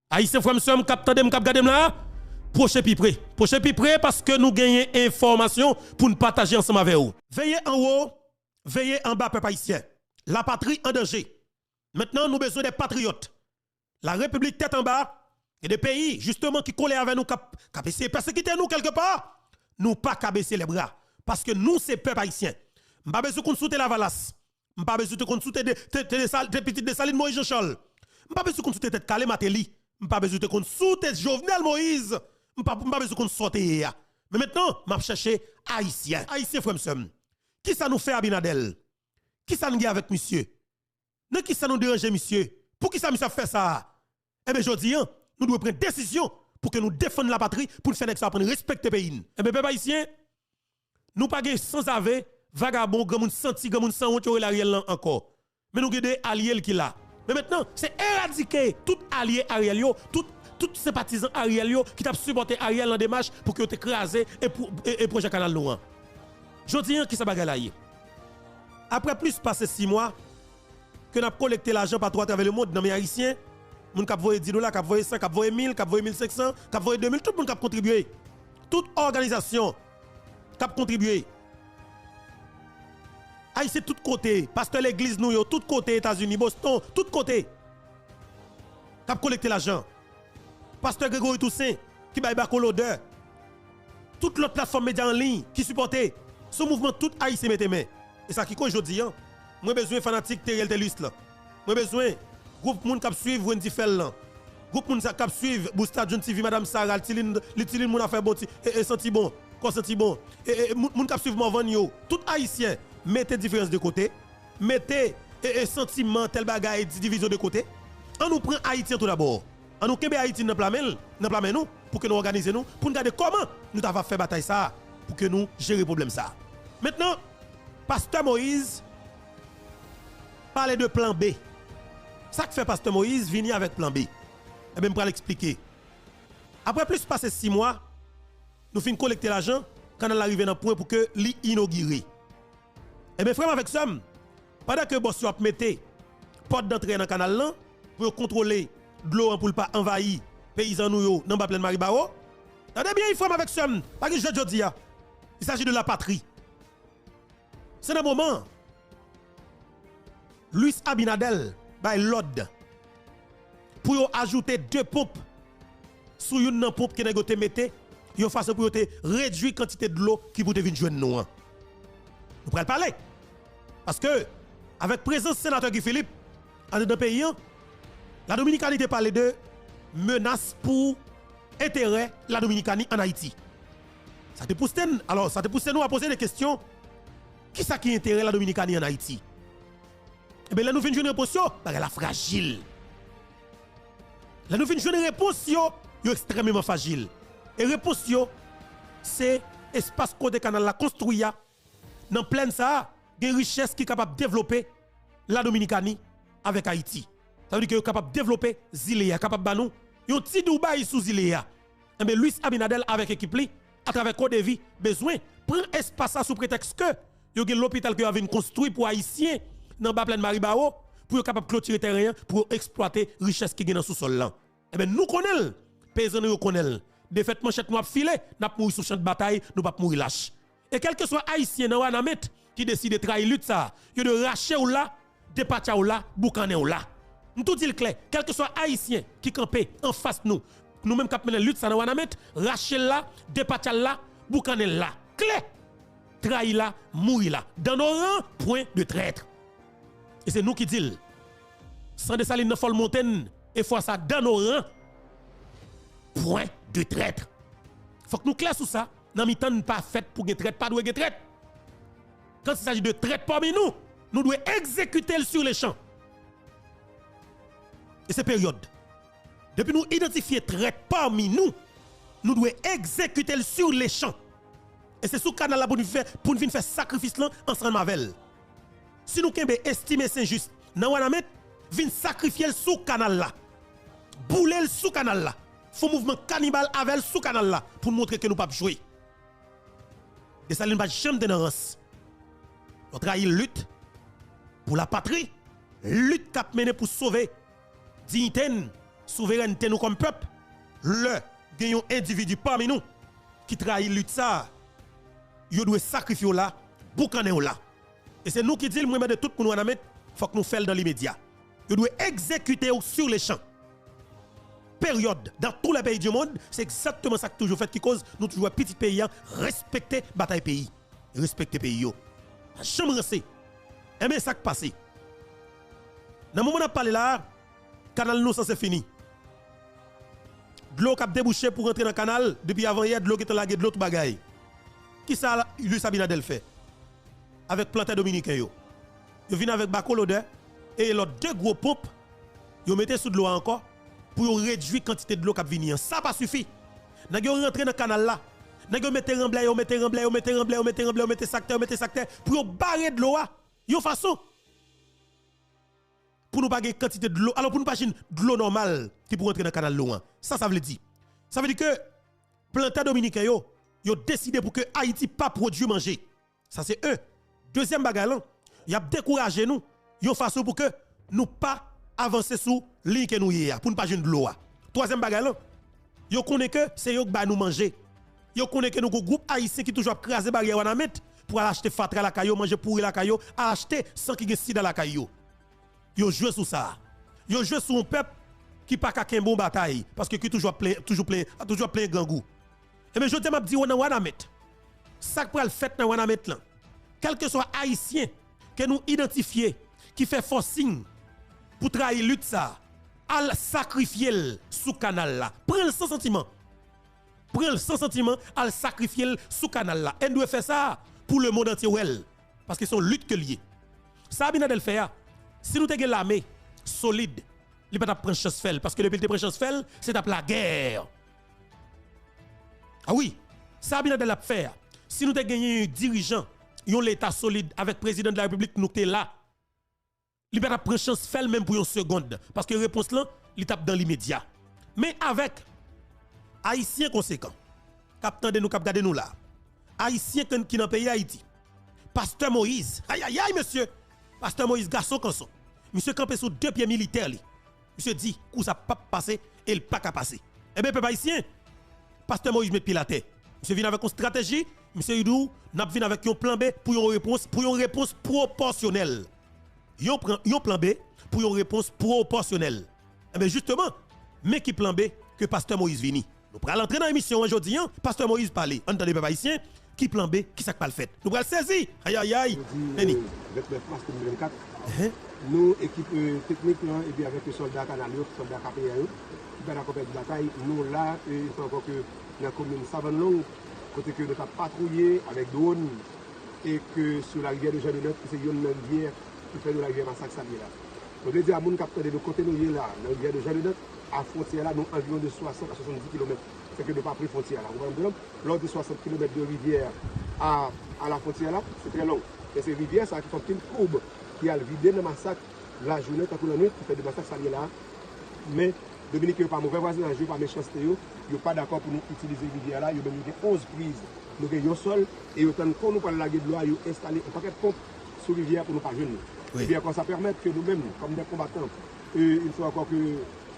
Haïtien frère m'sem k'ap tande k'ap gade là, proche pi près. Proche pi près parce que nous gagnons information pour nous partager ensemble avec vous. Veillez en haut, veillez en bas peuple haïtien. La patrie en danger. Maintenant nous avons besoin des patriotes. La République tête en bas et des pays justement qui collent avec nous cap essayer persécuter nous quelque part. Nous pas qu'à baisser les bras parce que nous c'est peuple haïtien. M'pas besoin qu'on soute la valasse. M'pas besoin qu'on soute des petites de Saline Moïse Jean-Charles. M'pas besoin qu'on soute tête Calé Matéli. M'pas besoin qu'on soute Jovenel Moïse. M'pas besoin qu'on sorte. Mais maintenant, m'a chercher haïtien. Haïtien frère m'sem. Qui ça nous fait Abinadel? Qui ça nous dit avec monsieur? Non qui ça nous dérange monsieur? Pour qui ça monsieur fait ça? Eh bien jodi nous devons prendre décision pour que nous défendions la patrie pour faire que ça pour respecter le pays. Eh bien peuple haïtien, nous pas sans ave vagabond grand monde senti grand monde sans honte Ariel encore. Mais nous avons des alliés qui là. Mais maintenant, c'est éradiquer tout allié Ariel yo, tout sympathisant Ariel yo qui t'a supporté Ariel en démarche pour que tu écrasé et projet canal loin. Jodi qui ça bagay là. Après plus passé 6 mois que n'a collecté l'argent partout à travers le monde dans les haïtiens, moun k'ap voye $10, k'ap voye 100, k'ap voye 1000, k'ap voye 1500, k'ap voye 2000, tout le monde k'ap contribué. Toute organisation k'ap contribué. Haïtien tout côté, pasteur l'église nous yo, tout côté États-Unis, Boston, tout côté. K'ap collecté l'argent. Pasteur Grégory Toussaint qui baille bako l'odeur. Toute l'autre plateforme média en ligne qui supportait ce mouvement tout haïtien mette main. Et ça qui ko jodi hein. Moi besoin fanatique Teriel Telus là. Moi besoin groupe moun k'ap suivre Wendy Fell là. Groupe moun k'ap suivre Boustad John TV Madame Sarah Tiline moun a fait bon et senti bon, quoi senti bon. Et moun k'ap suivre Morvan yo. Tout haïtien mettez différence de côté, mettez sentiment tel bagaille division de côté. On nous prend haïtien tout d'abord. On nous kembe Haïti dans plamel nous pour que nous organiser nous pour nous regarder comment nous avons fait bataille ça pour que nous gérer problème ça. Maintenant Pasteur Moïse parle de plan B. Ça que fait Pasteur Moïse venir avec plan B. Eh bien, je vais l'expliquer. Après plus passer 6 mois, nous finissons collecter l'argent quand on arrive dans le point pour que l'inaugurer. Eh bien, frère, avec ça, pendant que boss a mis porte d'entrée dans le canal là, pour contrôler de l'eau pour ne pas envahir les paysans nous dans la plaine Maribao, attendez bien, frère, avec ça, pas que je dis, il s'agit de la patrie. C'est un moment, Luis Abinadel, by l'ordre, pour ajouter 2 pompes sur une pompe qui est mette, yon façon pour réduire la quantité de l'eau qui peut venir joindre nous. Nous pourrons parler. Parce que, avec présence du sénateur Guy Philippe, en dedans pays, la Dominicanie parle de menace pour intérêt la Dominicanie en Haïti. Ça te pousse nous à poser des questions. Qui ça qui intérêt la Dominicanie en Haïti? Eh bien là nous finissons une réponse, elle est fragile. Là nous finissons une réponse, extrêmement fragile. Et réponse, c'est espace côté canal la construit dans plein ça, des richesses qui sont capables de développer la Dominicanie avec Haïti. Ça veut dire que est capable de développer Zilea, capable de nous, un petit Dubaï sous Zilea. Eh bien Luis Abinadel avec équipe à travers Code de vie, besoin prendre espace sous prétexte que il y a l'hôpital qui a construit pour Haïtiens dans la plaine Maribao pour être capable de clôturer terrain pour exploiter les richesses qui sont dans le sous-sol là. Eh bien nous connaissons, paysans nous connaissons. De fait manchette nous a filé, n'a pas mourir sur champ de bataille, nous pas mourir lâche. Et quel que soit haïtien dans Wanamet qui décide de trahir lutte ça, il de racher ou là, dépatcher ou là, boucaner ou là. Nous tout dit clair, quel que soit haïtien qui campé en face nous même cap mener lutte ça dans Wanamet, racher là, dépatcher là, boucaner là. Clair. Trahir là, mourir là. Dans nos rangs, point de traître. Et c'est nous qui disons. Sans Dessalines dans folle montagne, et fois ça dans nos rangs, point de traître. Faut que nous clair sur ça. Dans mi-temps pas fait pour que traite, pas doué traite. Quand il s'agit de traite parmi nous, nous devons exécuter sur les champs. Et c'est période. Depuis nous identifier traite parmi nous, nous devons exécuter sur les champs. Et c'est sous canal là pour nous faire sacrifice là ensemble avec elle. Si nous avons estimé c'est juste, nous allons venir sacrifier sous canal là. Bouler sous canal là. Faut mouvement cannibale avec sous canal là pour montrer que nous pas jouer. Dessalines pas jamais de rance. On trahit lutte pour la patrie, lutte qu'a mené pour sauver dignité, souveraineté nous comme peuple, le gagnons individu parmi nous qui trahit lutte ça, yo doit sacrifier là, boucaner là. Et c'est nous qui disons le de tout pour nous en mettre, faut que nous fassions dans l'immédiat. Yo doit exécuter sur les champs. Période dans tous les pays du monde, c'est exactement ça que toujours fait qui cause nous toujours petit pays respecter bataille pays, respecter pays yo. Chambre c'est. Et bien ça qui passe. Dans le moment où on parle là, canal nous ça c'est fini. De l'eau qui a débouché pour rentrer dans le canal, depuis avant hier, de l'eau qui est laguée de l'autre bagaille. Qui ça, lui Sabinadel fait? Avec plantain dominicain yo. Yo vient avec bacolode et l'autre deux gros pompes, yo mettez sous de l'eau encore pour réduire la quantité de l'eau qui vient. Ça pas suffit. N'a yo rentrer dans le canal là. N'a yo mettez remblai, yo mettez remblai, yo mettez remblai, yo mettez remblai, yo mettez secteur pour barrer de l'eau yo façon pour nous pas gagner quantité de l'eau. Alors pour nous pas de l'eau normale qui pour rentrer dans le canal l'eau. Ça veut dire. Ça veut dire que plantain dominicain yo décidé pour que Haïti pas produire manger. Ça c'est un. Deuxième bagarre, il a découragé nous, yo façon pour que nous pas avancer sous ligne que nous y a pour ne pas joindre de l'eau. Troisième bagarre, yo connaît que c'est yo qui ba nous manger. Yo connaît que nous groupe haïtien qui toujours craser barrière wana met pour aller acheter fatra la caillou, manger pourri la caillou, acheter sans qu'il y ait sida la caillou. Yo joué sur ça. Yo joué sur un peuple qui pas qu'un bon bataille parce que qui toujours plein gangou. Et bien je te m'a dit wana met. Ça pour le fait dans wana met là. Quel que soit haïtien que nous identifier qui fait forcing pour trahir lutte ça, à sacrifier sous canal là. Prends le sans sentiment. Prends le sans sentiment à sacrifier sous canal là. Et nous doit faire ça pour le monde entier parce que c'est une lutte que lié. Ça Abinadel fait si nous avons l'armée solide, il ne peut pas prendre chance faire parce que depuis que prend chance faire, c'est la guerre. Ah oui, ça Abinadel a fait. Si nous avons gagné un dirigeant, un l'État solide avec le président de la République, nous sommes là. Il ne peut pas prendre chance faire même pour une seconde parce que la réponse là, il tape dans l'immédiat. Mais avec Haïtiens conséquents, captant de nous, cap garder nous là. Haïtiens qui dans le pays Haïti. Pasteur Moïse, aïe aïe aïe monsieur, Pasteur Moïse garçon canson. Monsieur campé sur deux pieds militaires li. Monsieur dit où ça pas passer et il pas qu'à passer. Eh bien peuple haïtien, Pasteur Moïse met pied la terre. Monsieur vient avec une stratégie, monsieur Yudou n'a vient avec un plan B pour une réponse proportionnelle. Yon plan B pour une réponse proportionnelle. Eh bien justement, mais qui plan B que Pasteur Moïse vini. Nous prenons l'entrée dans l'émission aujourd'hui, Pasteur Moïse parler. Entendez peuple haïtien, qui plan B, qui ça pas le fait. Nous prenons saisir. Aïe aïe aïe. 29 mars 2024. Nous, équipe technique, et bien avec les soldats canaliens, les soldats KPA, qui sont accompagnés de bataille, nous là, il faut encore que dans la commune Savanlong, côté que nous avons patrouillé avec drone et que sur la rivière de Jean-Denet, c'est une rivière qui fait de la rivière Massacre Salier là. Donc, je dis à mon capteur de côté nous là, dans la rivière de Jean-Denet, à frontière là, nous environ de 60 à 70 km. C'est que nous n'avons pas pris frontière là. Lors de 60 km de rivière à la frontière là, c'est très long. Et ces rivières, ça qui font une courbe qui a le vidé dans le massacre la journée, tant que la nuit, qui fait des massacres Salier là. Mais Dominique n'est pas mauvais voisinage, il n'est pas méchanceté, il n'est pas d'accord pour nous utiliser la rivière là. Il y a 11 prises, nous avons un sol, et autant qu'on nous parle de la guerre de l'eau, il a installé un paquet de pompes sur la rivière pour nous pas jeûner. Oui. Et bien, quand ça permet que nous-mêmes, comme des combattants, il faut encore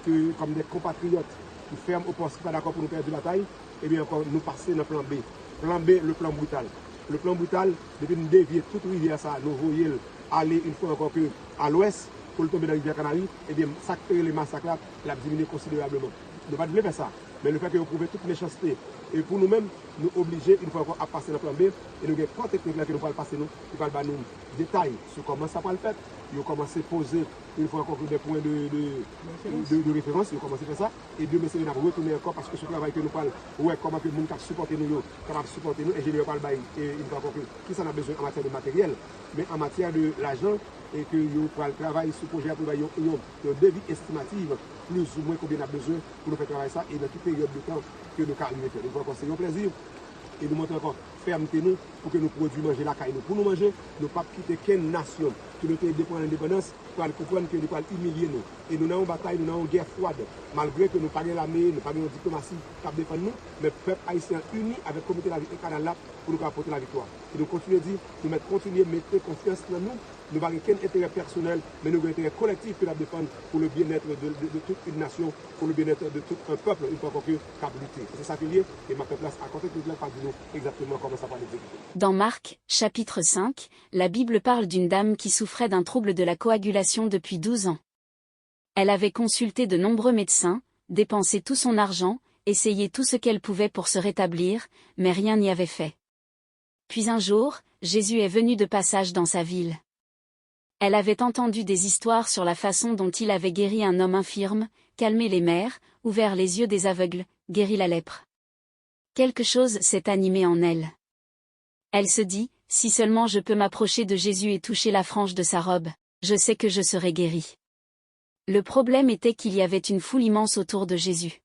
que comme des compatriotes qui ferment au poste, qui sont pas d'accord pour nous perdre la bataille, et bien encore nous passer dans le plan B. Plan B, le plan brutal. Le plan brutal, depuis nous dévier toute rivière, ça, nous voyons aller une fois encore que à l'ouest, pour le tomber dans la rivière Canarie, et bien, ça crée les massacres là, il a diminué considérablement. Nous ne pouvons pas faire ça. Mais le fait que vous prouvez toute méchanceté, et pour nous-mêmes, nous obliger une fois encore à passer dans le plan B, et nous avons trois techniques là que nous allons passer, nous allons nous détails sur comment ça va le faire. Ils ont commencé à poser une fois encore des points de référence, ils ont commencé à faire ça, et Dieu merci, nous avons retourné encore parce que ce travail que nous parlons, ouais, comment que le monde a supporté nous, capable de supporter nous, et je ne vais pas le bailler, et une fois encore qui s'en a besoin en matière de matériel, mais en matière de l'argent, et que nous allons travailler sur le projet pour une devis estimative, plus ou moins combien on a besoin pour nous faire travailler ça, et dans toute période de temps que nous allons faire. Donc, c'est un plaisir. Et nous montrons encore fermeté nous pour que nous produisons manger la caille. Pour nous manger, nous ne pouvons pas quitter quelle nation qui nous dépend de l'indépendance pour comprendre que nous allons humilier nous. Et nous avons une bataille, nous avons une guerre froide. Malgré que nous n'avons pas l'armée, nous n'avons pas de diplomatie qui défend nous, mais le peuple haïtien uni avec le comité de la vie et canal là pour nous apporter la victoire. Et nous continuons à dire, nous continuons à mettre confiance dans nous nous n'avons aucun intérêt personnel, mais nous avons un intérêt collectif que nous défendre pour le bien-être de toute une nation, pour le bien-être de tout un peuple, une fois que capacité. C'est ça qui est lié, et ma place à côté de là, pas dire exactement comment ça va l'exécuter. Dans Marc, chapitre 5, la Bible parle d'une dame qui souffrait d'un trouble de la coagulation depuis 12 ans. Elle avait consulté de nombreux médecins, dépensé tout son argent, essayé tout ce qu'elle pouvait pour se rétablir, mais rien n'y avait fait. Puis un jour, Jésus est venu de passage dans sa ville. Elle avait entendu des histoires sur la façon dont il avait guéri un homme infirme, calmé les mers, ouvert les yeux des aveugles, guéri la lèpre. Quelque chose s'est animé en elle. Elle se dit, si seulement je peux m'approcher de Jésus et toucher la frange de sa robe, je sais que je serai guérie. Le problème était qu'il y avait une foule immense autour de Jésus.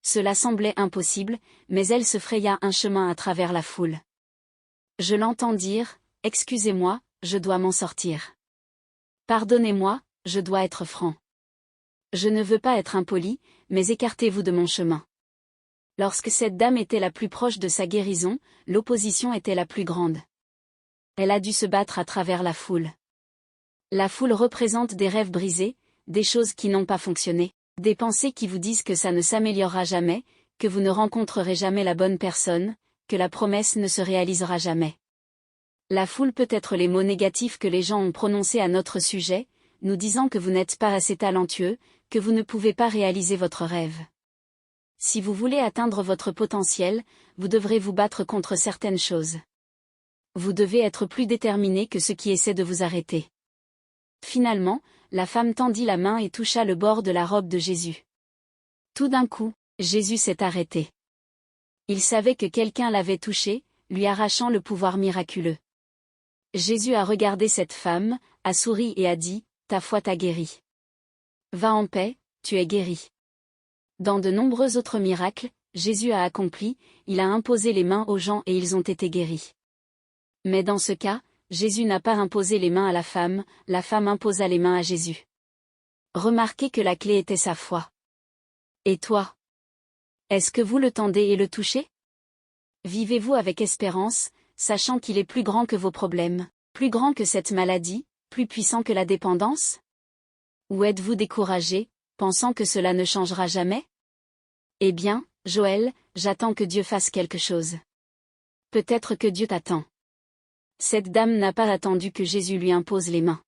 Cela semblait impossible, mais elle se fraya un chemin à travers la foule. Je l'entends dire, « Excusez-moi, je dois m'en sortir. Pardonnez-moi, je dois être franc. Je ne veux pas être impoli, mais écartez-vous de mon chemin. » Lorsque cette dame était la plus proche de sa guérison, l'opposition était la plus grande. Elle a dû se battre à travers la foule. La foule représente des rêves brisés, des choses qui n'ont pas fonctionné, des pensées qui vous disent que ça ne s'améliorera jamais, que vous ne rencontrerez jamais la bonne personne, que la promesse ne se réalisera jamais. La foule peut être les mots négatifs que les gens ont prononcés à notre sujet, nous disant que vous n'êtes pas assez talentueux, que vous ne pouvez pas réaliser votre rêve. Si vous voulez atteindre votre potentiel, vous devrez vous battre contre certaines choses. Vous devez être plus déterminé que ceux qui essaient de vous arrêter. Finalement, la femme tendit la main et toucha le bord de la robe de Jésus. Tout d'un coup, Jésus s'est arrêté. Il savait que quelqu'un l'avait touché, lui arrachant le pouvoir miraculeux. Jésus a regardé cette femme, a souri et a dit, « Ta foi t'a guéri. Va en paix, tu es guéri. » Dans de nombreux autres miracles, Jésus a accompli, il a imposé les mains aux gens et ils ont été guéris. Mais dans ce cas, Jésus n'a pas imposé les mains à la femme imposa les mains à Jésus. Remarquez que la clé était sa foi. Et toi? Est-ce que vous le tendez et le touchez? Vivez-vous avec espérance, sachant qu'il est plus grand que vos problèmes, plus grand que cette maladie, plus puissant que la dépendance? Ou êtes-vous découragé, pensant que cela ne changera jamais? Eh bien, Joël, j'attends que Dieu fasse quelque chose. Peut-être que Dieu t'attend. Cette dame n'a pas attendu que Jésus lui impose les mains.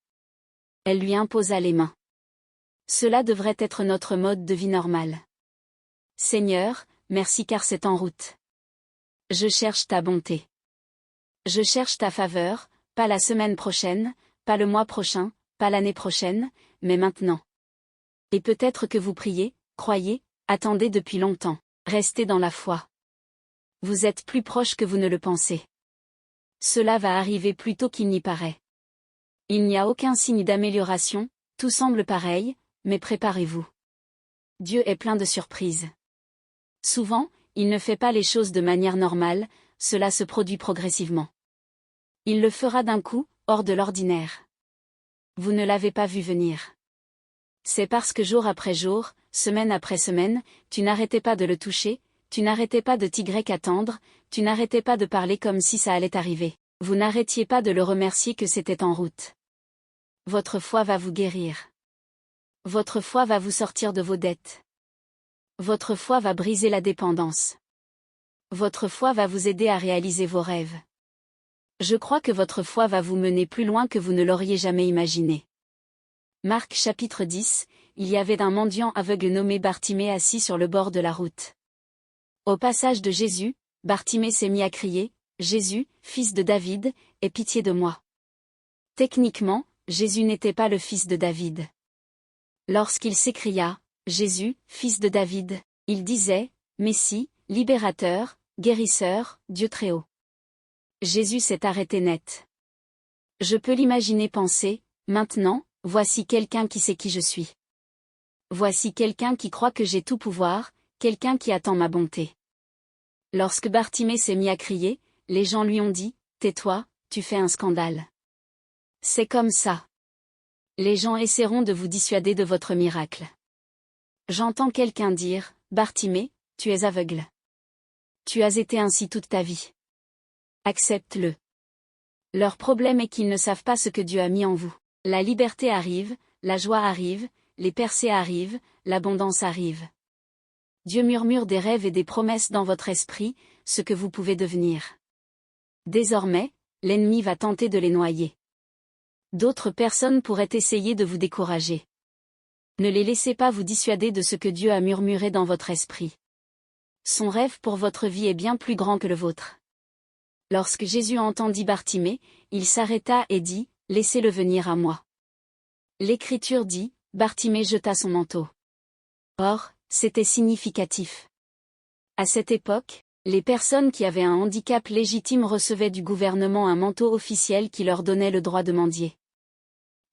Elle lui imposa les mains. Cela devrait être notre mode de vie normal. Seigneur, merci car c'est en route. Je cherche ta bonté. Je cherche ta faveur, pas la semaine prochaine, pas le mois prochain, pas l'année prochaine, mais maintenant. Et peut-être que vous priez, croyez, attendez depuis longtemps, restez dans la foi. Vous êtes plus proche que vous ne le pensez. Cela va arriver plus tôt qu'il n'y paraît. Il n'y a aucun signe d'amélioration, tout semble pareil, mais préparez-vous. Dieu est plein de surprises. Souvent, il ne fait pas les choses de manière normale, cela se produit progressivement. Il le fera d'un coup, hors de l'ordinaire. Vous ne l'avez pas vu venir. C'est parce que jour après jour, semaine après semaine, tu n'arrêtais pas de le toucher, tu n'arrêtais pas de attendre, tu n'arrêtais pas de parler comme si ça allait arriver. Vous n'arrêtiez pas de le remercier que c'était en route. Votre foi va vous guérir. Votre foi va vous sortir de vos dettes. Votre foi va briser la dépendance. Votre foi va vous aider à réaliser vos rêves. Je crois que votre foi va vous mener plus loin que vous ne l'auriez jamais imaginé. Marc chapitre 10, il y avait un mendiant aveugle nommé Bartimée assis sur le bord de la route. Au passage de Jésus, Bartimée s'est mis à crier, « Jésus, fils de David, aie pitié de moi. » Techniquement, Jésus n'était pas le fils de David. Lorsqu'il s'écria, « Jésus, fils de David », il disait, « Messie, libérateur, guérisseur, Dieu très haut. » Jésus s'est arrêté net. Je peux l'imaginer penser, « Maintenant, voici quelqu'un qui sait qui je suis. Voici quelqu'un qui croit que j'ai tout pouvoir, quelqu'un qui attend ma bonté. » Lorsque Bartimée s'est mis à crier, les gens lui ont dit, « Tais-toi, tu fais un scandale. » C'est comme ça. Les gens essaieront de vous dissuader de votre miracle. J'entends quelqu'un dire, « Bartimée, tu es aveugle. Tu as été ainsi toute ta vie. Accepte-le. Leur problème est qu'ils ne savent pas ce que Dieu a mis en vous. La liberté arrive, la joie arrive, les percées arrivent, l'abondance arrive. Dieu murmure des rêves et des promesses dans votre esprit, ce que vous pouvez devenir. Désormais, l'ennemi va tenter de les noyer. D'autres personnes pourraient essayer de vous décourager. Ne les laissez pas vous dissuader de ce que Dieu a murmuré dans votre esprit. Son rêve pour votre vie est bien plus grand que le vôtre. Lorsque Jésus entendit Bartimée, il s'arrêta et dit, « Laissez-le venir à moi. » L'Écriture dit, Bartimée jeta son manteau. Or, c'était significatif. À cette époque, les personnes qui avaient un handicap légitime recevaient du gouvernement un manteau officiel qui leur donnait le droit de mendier.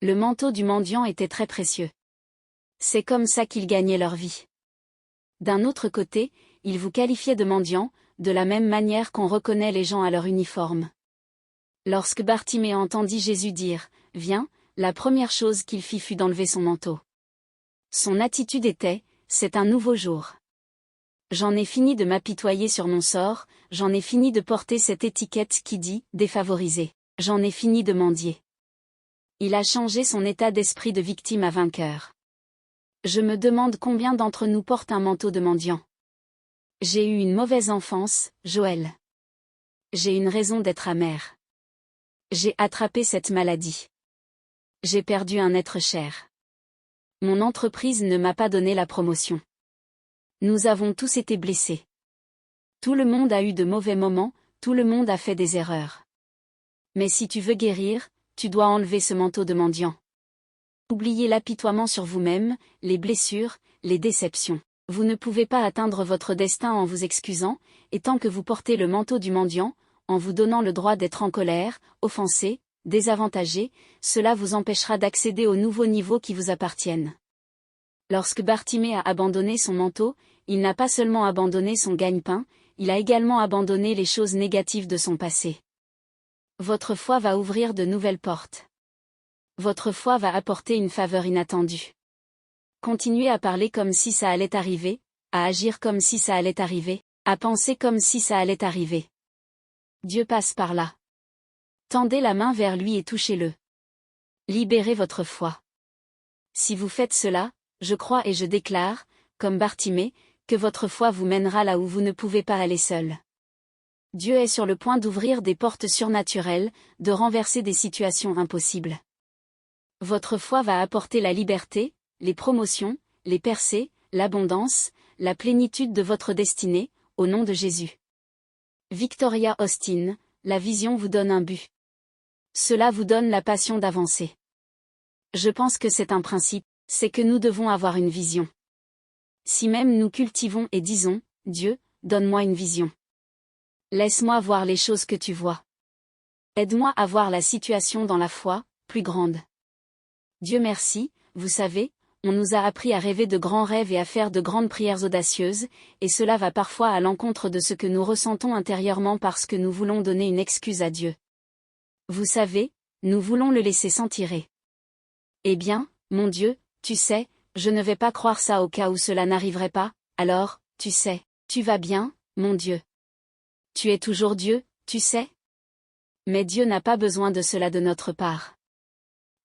Le manteau du mendiant était très précieux. C'est comme ça qu'ils gagnaient leur vie. D'un autre côté, ils vous qualifiaient de mendiants, de la même manière qu'on reconnaît les gens à leur uniforme. Lorsque Bartimée entendit Jésus dire « Viens », la première chose qu'il fit fut d'enlever son manteau. Son attitude était « C'est un nouveau jour. J'en ai fini de m'apitoyer sur mon sort, j'en ai fini de porter cette étiquette qui dit « défavorisé », j'en ai fini de mendier. » Il a changé son état d'esprit de victime à vainqueur. Je me demande combien d'entre nous portent un manteau de mendiant. J'ai eu une mauvaise enfance, Joël. J'ai une raison d'être amère. J'ai attrapé cette maladie. J'ai perdu un être cher. Mon entreprise ne m'a pas donné la promotion. Nous avons tous été blessés. Tout le monde a eu de mauvais moments, tout le monde a fait des erreurs. Mais si tu veux guérir, tu dois enlever ce manteau de mendiant. Oubliez l'apitoiement sur vous-même, les blessures, les déceptions. Vous ne pouvez pas atteindre votre destin en vous excusant, et tant que vous portez le manteau du mendiant, en vous donnant le droit d'être en colère, offensé, désavantagé, cela vous empêchera d'accéder aux nouveaux niveaux qui vous appartiennent. Lorsque Bartimée a abandonné son manteau, il n'a pas seulement abandonné son gagne-pain, il a également abandonné les choses négatives de son passé. Votre foi va ouvrir de nouvelles portes. Votre foi va apporter une faveur inattendue. Continuez à parler comme si ça allait arriver, à agir comme si ça allait arriver, à penser comme si ça allait arriver. Dieu passe par là. Tendez la main vers lui et touchez-le. Libérez votre foi. Si vous faites cela, je crois et je déclare, comme Bartimée, que votre foi vous mènera là où vous ne pouvez pas aller seul. Dieu est sur le point d'ouvrir des portes surnaturelles, de renverser des situations impossibles. Votre foi va apporter la liberté, les promotions, les percées, l'abondance, la plénitude de votre destinée, au nom de Jésus. Victoria Austin, la vision vous donne un but. Cela vous donne la passion d'avancer. Je pense que c'est un principe, c'est que nous devons avoir une vision. Si même nous cultivons et disons, Dieu, donne-moi une vision. Laisse-moi voir les choses que tu vois. Aide-moi à voir la situation dans la foi, plus grande. Dieu merci, vous savez, on nous a appris à rêver de grands rêves et à faire de grandes prières audacieuses, et cela va parfois à l'encontre de ce que nous ressentons intérieurement parce que nous voulons donner une excuse à Dieu. Vous savez, nous voulons le laisser s'en tirer. Eh bien, mon Dieu, tu sais, je ne vais pas croire ça au cas où cela n'arriverait pas, alors, tu sais, tu vas bien, mon Dieu. Tu es toujours Dieu, tu sais. Mais Dieu n'a pas besoin de cela de notre part.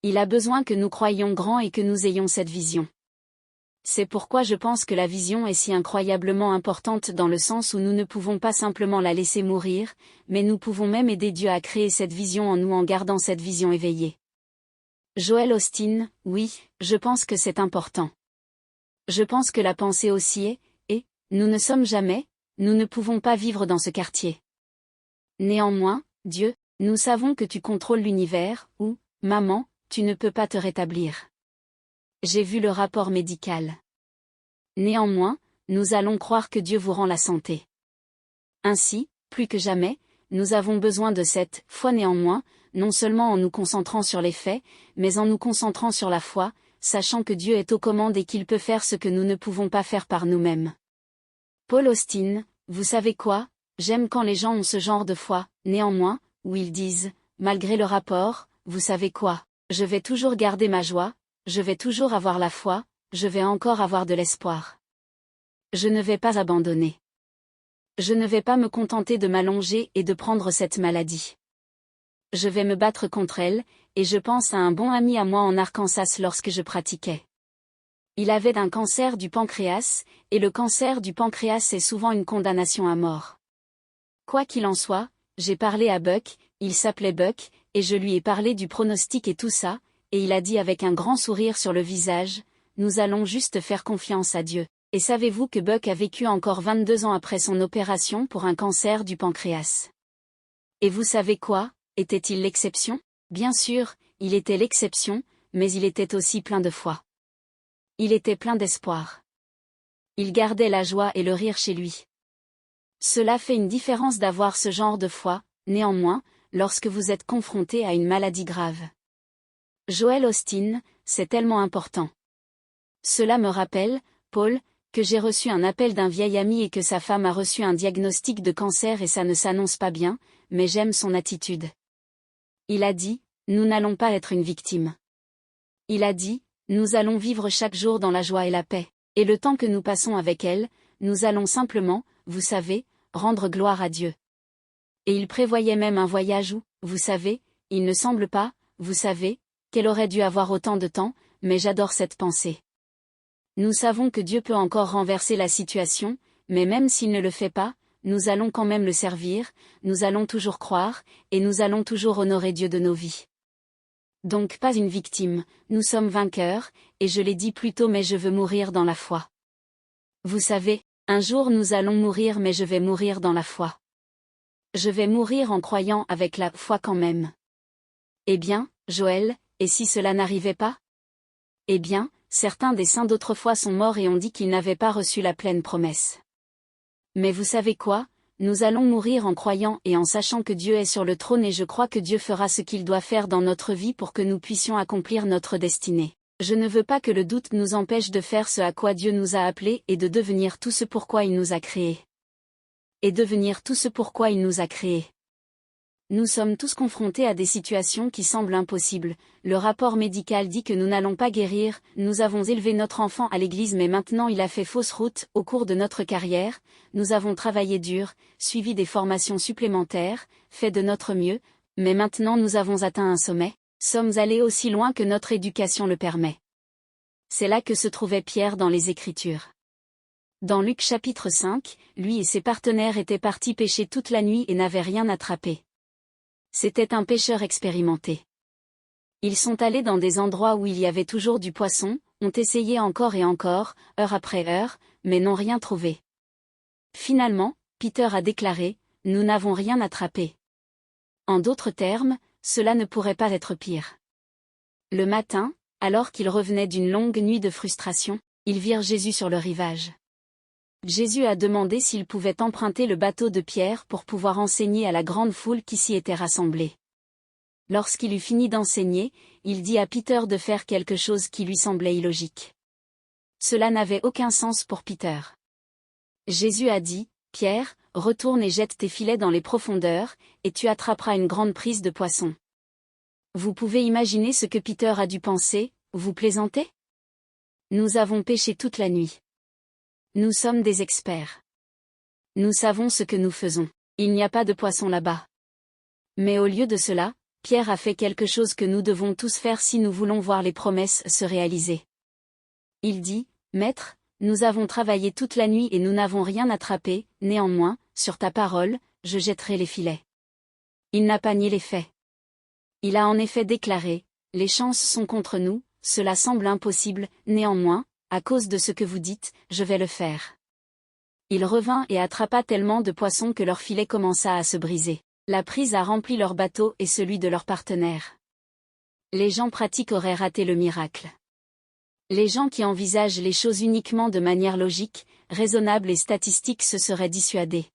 Il a besoin que nous croyions grand et que nous ayons cette vision. C'est pourquoi je pense que la vision est si incroyablement importante dans le sens où nous ne pouvons pas simplement la laisser mourir, mais nous pouvons même aider Dieu à créer cette vision en nous en gardant cette vision éveillée. Joël Austin, oui, je pense que c'est important. Je pense que la pensée aussi est, et, nous ne sommes jamais, nous ne pouvons pas vivre dans ce quartier. Néanmoins, Dieu, nous savons que tu contrôles l'univers, ou, maman, tu ne peux pas te rétablir. J'ai vu le rapport médical. Néanmoins, nous allons croire que Dieu vous rend la santé. Ainsi, plus que jamais, nous avons besoin de cette foi néanmoins, non seulement en nous concentrant sur les faits, mais en nous concentrant sur la foi, sachant que Dieu est aux commandes et qu'il peut faire ce que nous ne pouvons pas faire par nous-mêmes. Paul Austin, vous savez quoi, j'aime quand les gens ont ce genre de foi, néanmoins, où ils disent, malgré le rapport, vous savez quoi, je vais toujours garder ma joie, je vais toujours avoir la foi, je vais encore avoir de l'espoir. Je ne vais pas abandonner. Je ne vais pas me contenter de m'allonger et de prendre cette maladie. Je vais me battre contre elle, et je pense à un bon ami à moi en Arkansas lorsque je pratiquais. Il avait un cancer du pancréas, et le cancer du pancréas est souvent une condamnation à mort. Quoi qu'il en soit, j'ai parlé à Buck, il s'appelait Buck, et je lui ai parlé du pronostic et tout ça, et il a dit avec un grand sourire sur le visage, « Nous allons juste faire confiance à Dieu. » Et savez-vous que Buck a vécu encore 22 ans après son opération pour un cancer du pancréas? Et vous savez quoi, était-il l'exception? Bien sûr, il était l'exception, mais il était aussi plein de foi. Il était plein d'espoir. Il gardait la joie et le rire chez lui. Cela fait une différence d'avoir ce genre de foi, néanmoins, lorsque vous êtes confronté à une maladie grave. Joel Osteen, c'est tellement important. Cela me rappelle, Paul, que j'ai reçu un appel d'un vieil ami et que sa femme a reçu un diagnostic de cancer et ça ne s'annonce pas bien, mais j'aime son attitude. Il a dit, nous n'allons pas être une victime. Il a dit, nous allons vivre chaque jour dans la joie et la paix, et le temps que nous passons avec elle, nous allons simplement, vous savez, rendre gloire à Dieu. Et il prévoyait même un voyage où, vous savez, il ne semble pas, vous savez, qu'elle aurait dû avoir autant de temps, mais j'adore cette pensée. Nous savons que Dieu peut encore renverser la situation, mais même s'il ne le fait pas, nous allons quand même le servir, nous allons toujours croire, et nous allons toujours honorer Dieu de nos vies. Donc pas une victime, nous sommes vainqueurs, et je l'ai dit plus tôt mais je veux mourir dans la foi. Vous savez, un jour nous allons mourir mais je vais mourir dans la foi. Je vais mourir en croyant avec la foi quand même. Eh bien, Joël, et si cela n'arrivait pas? Eh bien, certains des saints d'autrefois sont morts et ont dit qu'ils n'avaient pas reçu la pleine promesse. Mais vous savez quoi? Nous allons mourir en croyant et en sachant que Dieu est sur le trône et je crois que Dieu fera ce qu'il doit faire dans notre vie pour que nous puissions accomplir notre destinée. Je ne veux pas que le doute nous empêche de faire ce à quoi Dieu nous a appelés et de devenir tout ce pourquoi il nous a créés. Et devenir tout ce pourquoi il nous a créés. Nous sommes tous confrontés à des situations qui semblent impossibles. Le rapport médical dit que nous n'allons pas guérir, nous avons élevé notre enfant à l'église mais maintenant il a fait fausse route au cours de notre carrière, nous avons travaillé dur, suivi des formations supplémentaires, fait de notre mieux, mais maintenant nous avons atteint un sommet, sommes allés aussi loin que notre éducation le permet. C'est là que se trouvait Pierre dans les Écritures. Dans Luc chapitre 5, lui et ses partenaires étaient partis pêcher toute la nuit et n'avaient rien attrapé. C'était un pêcheur expérimenté. Ils sont allés dans des endroits où il y avait toujours du poisson, ont essayé encore et encore, heure après heure, mais n'ont rien trouvé. Finalement, Peter a déclaré, « Nous n'avons rien attrapé. » En d'autres termes, cela ne pourrait pas être pire. Le matin, alors qu'ils revenaient d'une longue nuit de frustration, ils virent Jésus sur le rivage. Jésus a demandé s'il pouvait emprunter le bateau de Pierre pour pouvoir enseigner à la grande foule qui s'y était rassemblée. Lorsqu'il eut fini d'enseigner, il dit à Peter de faire quelque chose qui lui semblait illogique. Cela n'avait aucun sens pour Peter. Jésus a dit, « Pierre, retourne et jette tes filets dans les profondeurs, et tu attraperas une grande prise de poissons. » Vous pouvez imaginer ce que Peter a dû penser, vous plaisantez? Nous avons pêché toute la nuit. Nous sommes des experts. Nous savons ce que nous faisons. Il n'y a pas de poisson là-bas. Mais au lieu de cela, Pierre a fait quelque chose que nous devons tous faire si nous voulons voir les promesses se réaliser. Il dit, « Maître, nous avons travaillé toute la nuit et nous n'avons rien attrapé, néanmoins, sur ta parole, je jetterai les filets. » Il n'a pas nié les faits. Il a en effet déclaré, « Les chances sont contre nous, cela semble impossible, néanmoins, à cause de ce que vous dites, je vais le faire. » Il revint et attrapa tellement de poissons que leur filet commença à se briser. La prise a rempli leur bateau et celui de leurs partenaires. Les gens pratiques auraient raté le miracle. Les gens qui envisagent les choses uniquement de manière logique, raisonnable et statistique se seraient dissuadés.